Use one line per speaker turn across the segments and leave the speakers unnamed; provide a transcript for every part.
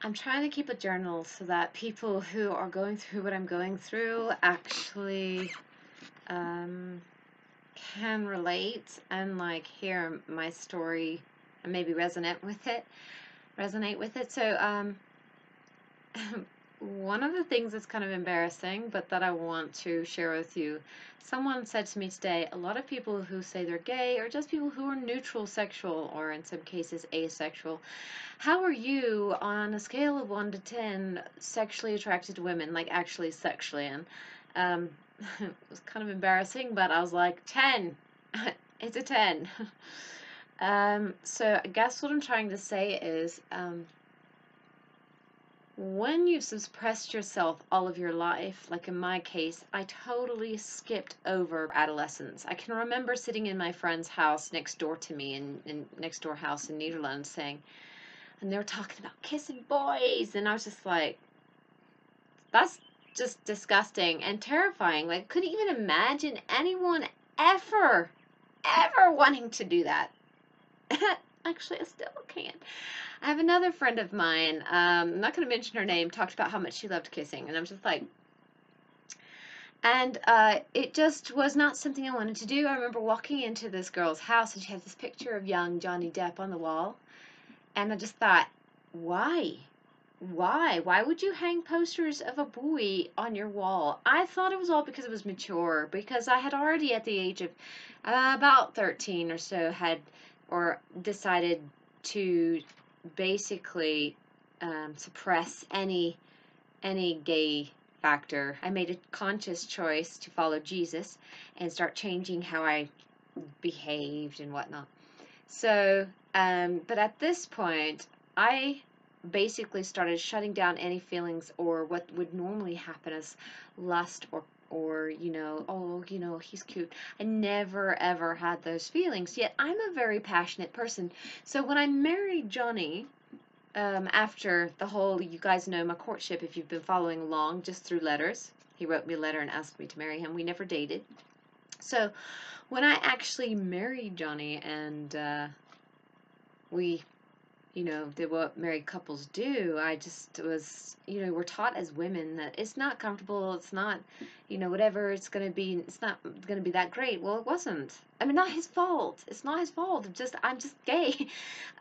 I'm trying to keep a journal so that people who are going through what I'm going through actually um, can relate and like hear my story and maybe resonate with it. So one of the things that's kind of embarrassing, but that I want to share with you, someone said to me today, a lot of people who say they're gay or just people who are neutral sexual or in some cases asexual, how are you on a scale of 1 to 10 sexually attracted to women, like actually sexually? And um, it was kind of embarrassing, but I was like, 10. It's a 10. So I guess what I'm trying to say is, when you've suppressed yourself all of your life, like in my case, I totally skipped over adolescence. I can remember sitting in my friend's house next door to me in next door house in Netherlands saying, and they were talking about kissing boys, and I was just like, that's just disgusting and terrifying. Like, couldn't even imagine anyone ever, ever wanting to do that. Actually, I still can't. I have another friend of mine, I'm not going to mention her name, talked about how much she loved kissing, and I'm just like, and it just was not something I wanted to do. I remember walking into this girl's house, and she had this picture of young Johnny Depp on the wall, and I just thought, why? Why would you hang posters of a boy on your wall? I thought it was all because it was mature, because I had already at the age of about 13 or so had or decided to basically suppress any gay factor. I made a conscious choice to follow Jesus and start changing how I behaved and whatnot. So, but at this point, I basically started shutting down any feelings or what would normally happen as lust or oh, he's cute. I never ever had those feelings. Yet I'm a very passionate person. So when I married Johnny, after the whole, you guys know my courtship if you've been following along, just through letters. He wrote me a letter and asked me to marry him. We never dated. So when I actually married Johnny and we, did what married couples do, I just was, we're taught as women that it's not comfortable, it's not, whatever it's going to be, it's not going to be that great. Well, it wasn't. I mean, not his fault. It's not his fault. I'm just gay.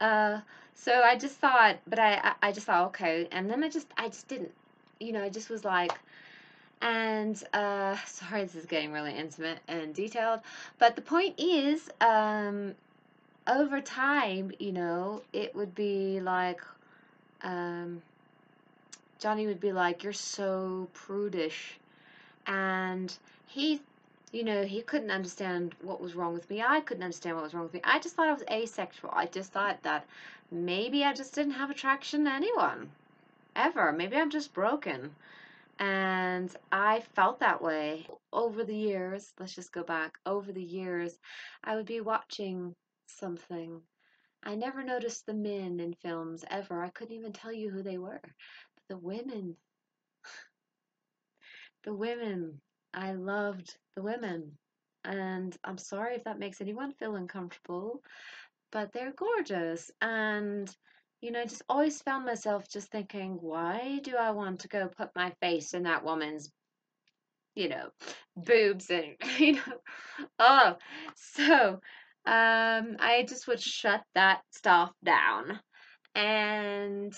Uh, so I just thought, but I just thought, okay. And then I just didn't, I just was like, and sorry, this is getting really intimate and detailed, but the point is, over time, it would be like, um, Johnny would be like, "You're so prudish," and he couldn't understand what was wrong with me. I couldn't understand what was wrong with me. I just thought I was asexual. I just thought that maybe I just didn't have attraction to anyone ever. Maybe I'm just broken. And I felt that way over the years. Let's just go back. Over the years, I would be watching something. I never noticed the men in films ever. I couldn't even tell you who they were. But the women, I loved the women. And I'm sorry if that makes anyone feel uncomfortable, but they're gorgeous. And, I just always found myself just thinking, why do I want to go put my face in that woman's you know, boobs and oh, so I just would shut that stuff down, and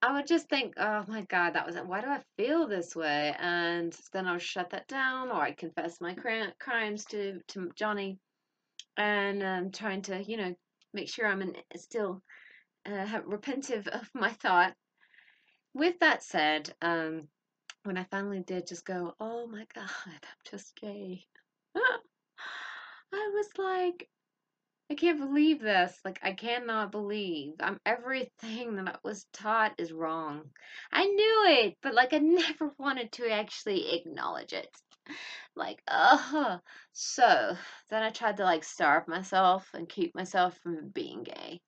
I would just think, oh my God, that was it. Why do I feel this way? And then I would shut that down, or I'd confess my crimes to Johnny, and trying to make sure still repentive of my thought. With that said, when I finally did just go, oh my God, I'm just gay. I was like, I can't believe this. Like, I cannot believe everything that I was taught is wrong. I knew it, but like, I never wanted to actually acknowledge it. Like, so then I tried to like starve myself and keep myself from being gay.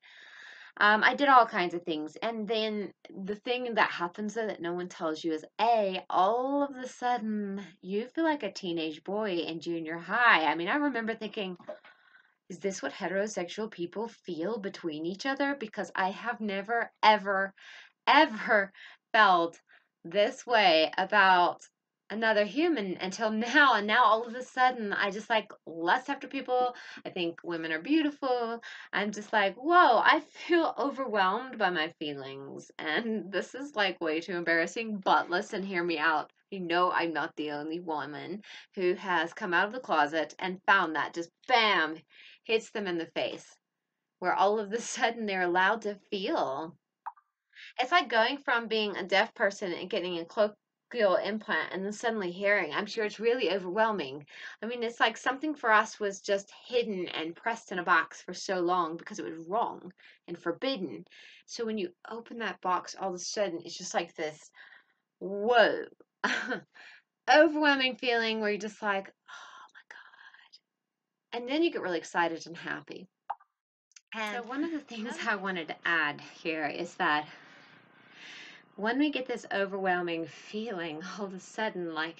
I did all kinds of things. And then the thing that happens though that no one tells you is all of a sudden you feel like a teenage boy in junior high. I mean, I remember thinking, is this what heterosexual people feel between each other? Because I have never, ever, ever felt this way about another human until now. And now all of a sudden, I just like lust after people. I think women are beautiful. I'm just like, whoa, I feel overwhelmed by my feelings. And this is like way too embarrassing. But listen, hear me out. You know, I'm not the only woman who has come out of the closet and found that just bam, hits them in the face, where all of a sudden they're allowed to feel. It's like going from being a deaf person and getting a cochlear implant and then suddenly hearing. I'm sure it's really overwhelming. I mean, it's like something for us was just hidden and pressed in a box for so long because it was wrong and forbidden. So when you open that box, all of a sudden it's just like this, whoa, overwhelming feeling where you're just like, oh my God. And then you get really excited and happy. So
And
one of the things I wanted to add here is that when we get this overwhelming feeling, all of a sudden, like,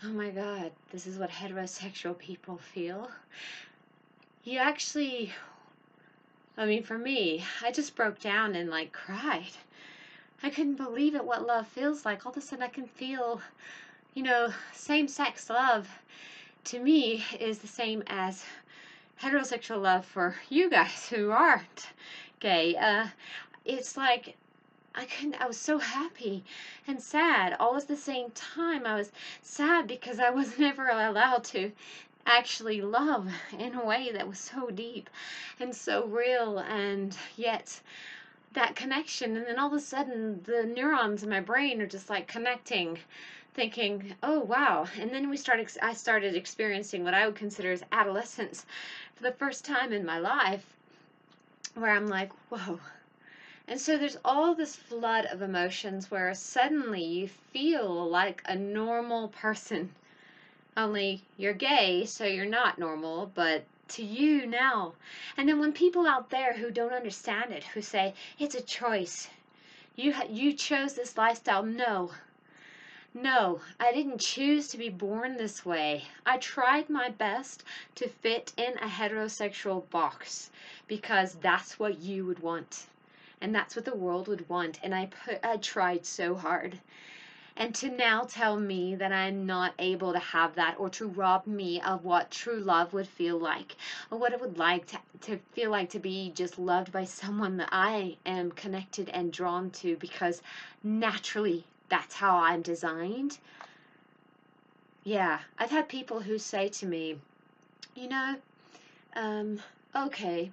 oh my God, this is what heterosexual people feel. You actually, I mean, for me, I just broke down and like cried. I couldn't believe it, what love feels like. All of a sudden, I can feel, same sex love to me is the same as heterosexual love for you guys who aren't gay. It's like I was so happy and sad all at the same time. I was sad because I was never allowed to actually love in a way that was so deep and so real, and yet that connection. And then all of a sudden, the neurons in my brain are just like connecting, thinking, oh wow. And then I started experiencing what I would consider as adolescence for the first time in my life, where I'm like, whoa. And so there's all this flood of emotions where suddenly you feel like a normal person. Only you're gay, so you're not normal, but to you now. And then when people out there who don't understand it, who say it's a choice, you chose this lifestyle. No, no, I didn't choose to be born this way. I tried my best to fit in a heterosexual box because that's what you would want. And that's what the world would want. And I tried so hard. And to now tell me that I'm not able to have that, or to rob me of what true love would feel like, or what it would like to feel like to be just loved by someone that I am connected and drawn to because naturally that's how I'm designed. Yeah, I've had people who say to me, you know, um, okay,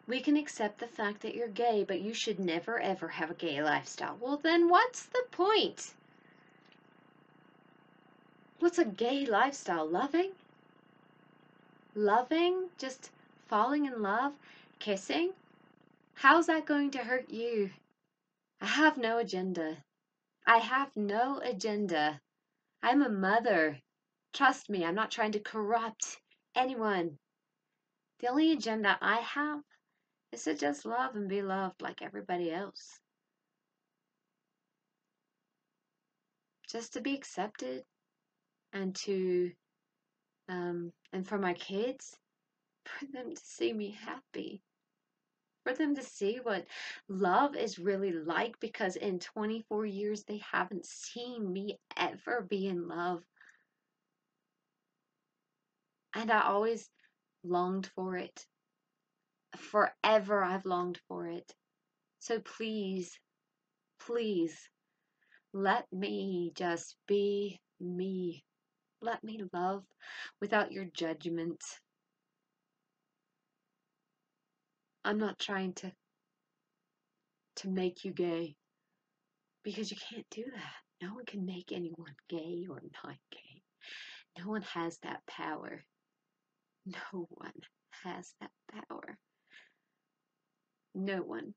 we can accept the fact that you're gay, but you should never ever have a gay lifestyle. Well, then what's the point? What's a gay lifestyle? Loving? Loving? Just falling in love? Kissing? How's that going to hurt you? I have no agenda. I have no agenda. I'm a mother. Trust me, I'm not trying to corrupt anyone. The only agenda I have is to just love and be loved like everybody else. Just to be accepted and and for my kids, for them to see me happy, for them to see what love is really like, because in 24 years they haven't seen me ever be in love. And I always longed for it. Forever I've longed for it. So please, please, let me just be me. Let me love without your judgment. I'm not trying to make you gay, because you can't do that. No one can make anyone gay or not gay. No one has that power. No one has that power. No one.